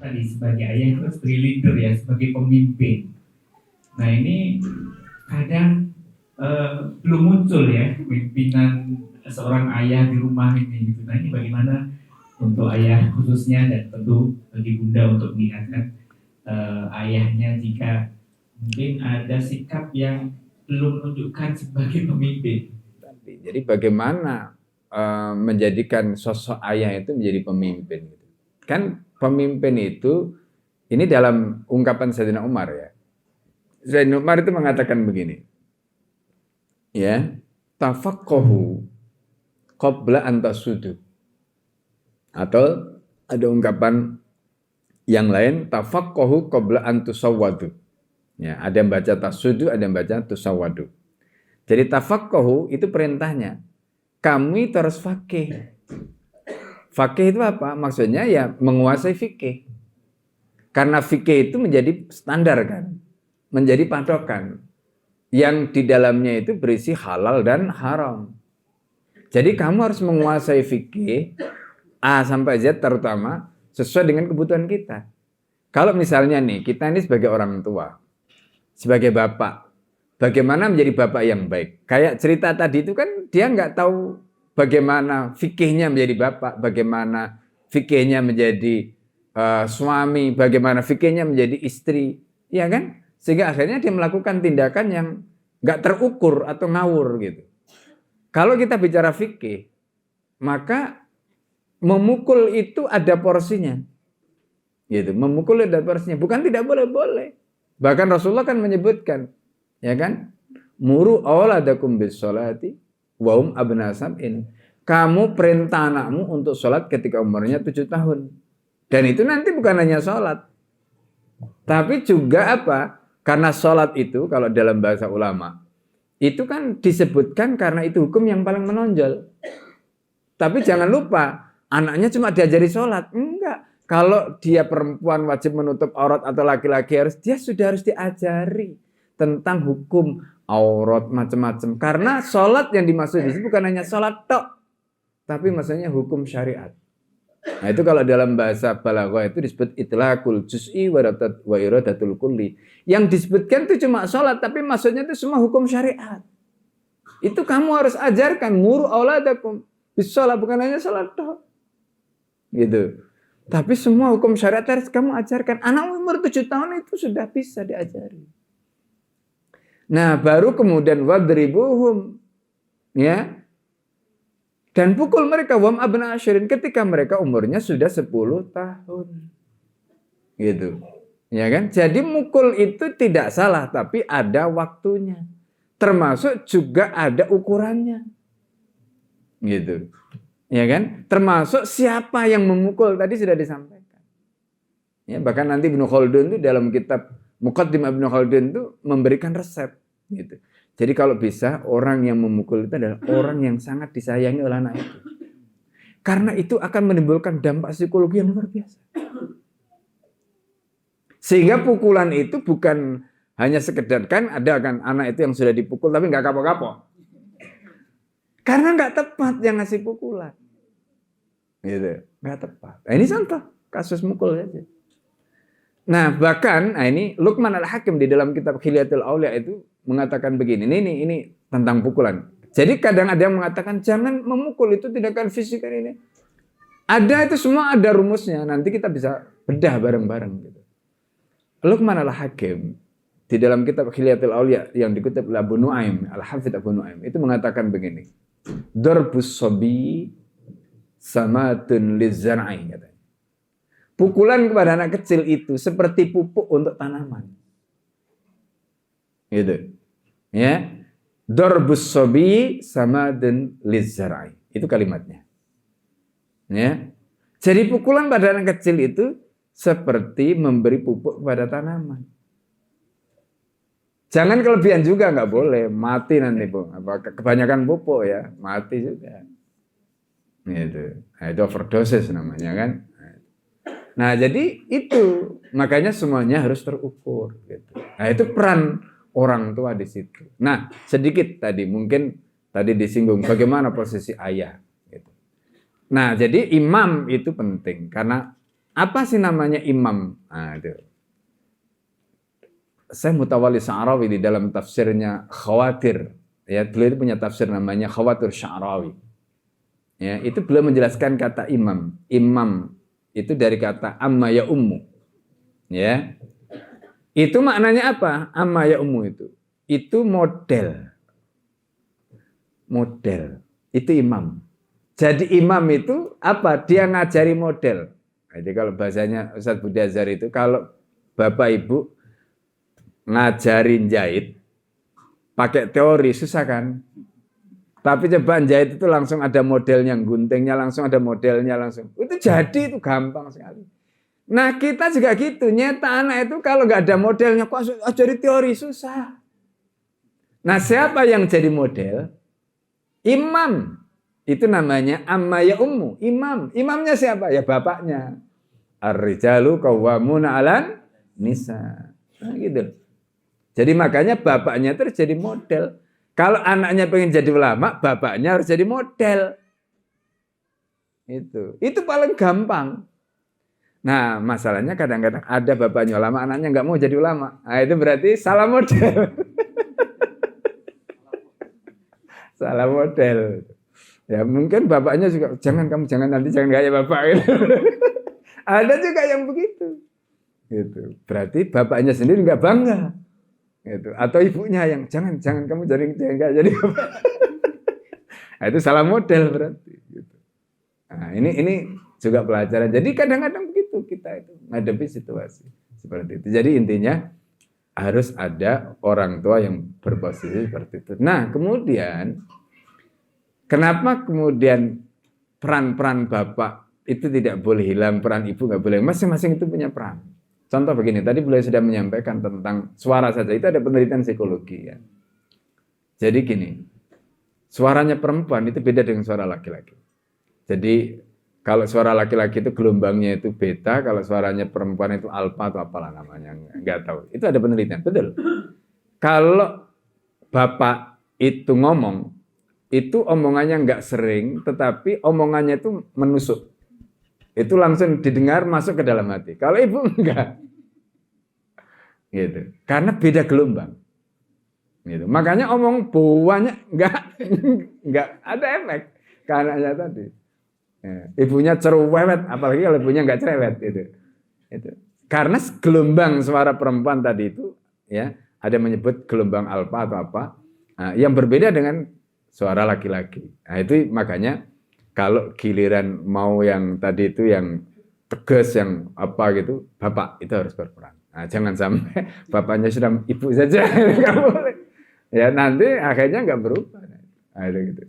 tadi sebagai ayah itu sebagai leader ya, sebagai pemimpin. Nah ini kadang belum muncul ya pimpinan seorang ayah di rumah ini gitu. Nah ini bagaimana untuk ayah khususnya dan tentu bagi bunda untuk mengingatkan ayahnya jika mungkin ada sikap yang belum menunjukkan sebagai pemimpin. Jadi bagaimana menjadikan sosok ayah itu menjadi pemimpin? Kan pemimpin itu ini dalam ungkapan Sayyidina Umar ya. Sayyidina Umar itu mengatakan begini, ya, tafaqahu qabla an tasudu. Atau ada ungkapan yang lain, tafaqahu qabla an tusawwadu. Ya, ada yang baca tasudu, ada yang baca tusawwadu. Jadi tafaqahu itu perintahnya. Kami terus fakih. Fakih itu apa? Maksudnya ya menguasai fikih. Karena fikih itu menjadi standar kan, menjadi patokan yang di dalamnya itu berisi halal dan haram. Jadi kamu harus menguasai fikih A sampai Z terutama sesuai dengan kebutuhan kita. Kalau misalnya nih kita ini sebagai orang tua, sebagai bapak, bagaimana menjadi bapak yang baik? Kayak cerita tadi itu kan dia nggak tahu bagaimana fikihnya menjadi bapak, bagaimana fikihnya menjadi suami, bagaimana fikihnya menjadi istri, ya kan? Sehingga akhirnya dia melakukan tindakan yang nggak terukur atau ngawur gitu. Kalau kita bicara fikih, maka memukul itu ada porsinya, gitu. Memukul ada porsinya, bukan tidak boleh. Bahkan Rasulullah kan menyebutkan, ya kan? Muru awladakum bis sholati wa hum abna sab'in. Kamu perintah anakmu untuk sholat ketika umurnya 7 tahun. Dan itu nanti bukan hanya sholat, tapi juga apa? Karena sholat itu kalau dalam bahasa ulama itu kan disebutkan karena itu hukum yang paling menonjol. Tapi jangan lupa anaknya cuma diajari sholat, enggak. Kalau dia perempuan wajib menutup aurat atau laki-laki dia sudah harus diajari tentang hukum aurat macam-macam. Karena sholat yang dimaksud di sini bukan hanya sholat tok, tapi maksudnya hukum syariat. Nah itu kalau dalam bahasa balaghah itu disebut itlaqul juz'i wa iradatul kulli. Yang disebutkan itu cuma sholat, tapi maksudnya itu semua hukum syariat. Itu kamu harus ajarkan, muru auladakum bis sholat, bukan hanya sholat tok. Gitu. Tapi semua hukum syariat harus kamu ajarkan. Anak umur 7 tahun itu sudah bisa diajari. Nah, baru kemudian wadribuhum, ya. Dan pukul mereka wam abna asyirin ketika mereka umurnya sudah 10 tahun. Gitu. Ya kan? Jadi mukul itu tidak salah, tapi ada waktunya. Termasuk juga ada ukurannya. Gitu. Ya kan? Termasuk siapa yang memukul tadi sudah disampaikan. Ya, bahkan nanti Ibnu Khaldun itu dalam kitab Muqaddimah Ibnu Khaldun itu memberikan resep gitu. Jadi kalau bisa orang yang memukul itu adalah orang yang sangat disayangi oleh anak itu. Karena itu akan menimbulkan dampak psikologi yang luar biasa. Sehingga pukulan itu bukan hanya sekedar kan ada kan anak itu yang sudah dipukul tapi nggak kapok-kapok. Karena nggak tepat yang ngasih pukulan. Gitu, nggak tepat. Nah, ini contoh kasus mukul saja. Nah, bahkan ini Luqman Al-Hakim di dalam kitab Khilyatul Aulia itu mengatakan begini. Ini tentang pukulan. Jadi kadang ada yang mengatakan jangan memukul, itu tindakan fisik ini. Ada itu semua ada rumusnya. Nanti kita bisa bedah bareng-bareng gitu. Luqman Al-Hakim di dalam kitab Khilyatul Aulia yang dikutip oleh Abu Nuaim, Al-Hafidz Abu Nuaim itu mengatakan begini. Darbus sabi samatun lizzar'i katanya. Pukulan kepada anak kecil itu seperti pupuk untuk tanaman. Gitu. Ya. Darbus sabi samatun lizzar'i. Itu kalimatnya. Ya. Jadi pukulan pada anak kecil itu seperti memberi pupuk kepada tanaman. Jangan kelebihan juga, nggak boleh, mati nanti Bu. Kebanyakan pupuk ya, mati juga. Gitu. Nah, itu overdosis namanya kan. Nah jadi itu makanya semuanya harus terukur. Gitu. Nah itu peran orang tua di situ. Nah sedikit tadi mungkin tadi disinggung bagaimana posisi ayah. Gitu. Nah jadi imam itu penting karena Apa sih namanya imam? Nah, itu. Syekh Mutawalli Sya'rawi di dalam tafsirnya Khawatir, ya, beliau punya tafsir namanya Khawatir Sya'rawi. Ya, itu beliau menjelaskan kata imam. Imam itu dari kata amma ya ummu. Ya. Itu maknanya apa? Amma ya ummu itu. Itu model. Model. Itu imam. Jadi imam itu apa? Dia ngajari model. Jadi kalau bahasanya Ustadz Budi Azhar itu, kalau Bapak Ibu ngajarin jahit pakai teori susah kan? Tapi coba jahit itu langsung ada modelnya, guntingnya langsung ada modelnya langsung. Itu jadi, itu gampang sekali. Nah kita juga gitu, nyetak anak itu kalau nggak ada modelnya, kok ajari teori susah. Nah siapa yang jadi model? Imam. Itu namanya amma ya ummu, imam. Imamnya siapa? Ya bapaknya. Ar-rijalu qawwamuna 'alan nisa. Nah, gitu. Jadi makanya bapaknya terus jadi model. Kalau anaknya pengen jadi ulama, bapaknya harus jadi model. Itu paling gampang. Nah, masalahnya kadang-kadang ada bapaknya ulama, anaknya nggak mau jadi ulama. Nah, itu berarti salah model. Salah model. Ya mungkin bapaknya juga, jangan nanti kayak bapak. Gitu. Ada juga yang begitu. Gitu. Berarti bapaknya sendiri nggak bangga. Gitu. Atau ibunya yang jangan kamu jangan jadi bapak. Nah, itu salah model berarti. Gitu. Nah, ini juga pelajaran. Jadi kadang-kadang begitu kita itu menghadapi situasi seperti itu. Jadi intinya harus ada orang tua yang berposisi seperti itu. Nah kemudian kenapa kemudian peran-peran bapak itu tidak boleh hilang, peran ibu nggak boleh, masing-masing itu punya peran. Contoh begini, tadi beliau sudah menyampaikan tentang suara saja, itu ada penelitian psikologi ya. Jadi gini, suaranya perempuan itu beda dengan suara laki-laki. Jadi kalau suara laki-laki itu gelombangnya itu beta, kalau suaranya perempuan itu alfa atau apalah namanya, nggak tahu. Itu ada penelitian, betul. Kalau bapak itu ngomong, itu omongannya nggak sering, tetapi omongannya itu menusuk. Itu langsung didengar masuk ke dalam hati. Kalau ibu enggak, gitu. Karena beda gelombang. Gitu. Makanya omong buahnya enggak ada efek ke anaknya tadi. Ya. Ibunya cerewet, apalagi kalau ibunya enggak cerewet, gitu. Itu. Karena gelombang suara perempuan tadi itu, ya, ada menyebut gelombang alfa atau apa, nah, yang berbeda dengan suara laki-laki. Nah, itu makanya kalau giliran mau yang tadi itu yang tegas, yang apa gitu, bapak itu harus berperan. Nah, jangan sampai bapaknya sudah ibu saja, nggak boleh. Ya nanti akhirnya nggak berubah. Nah, itu gitu.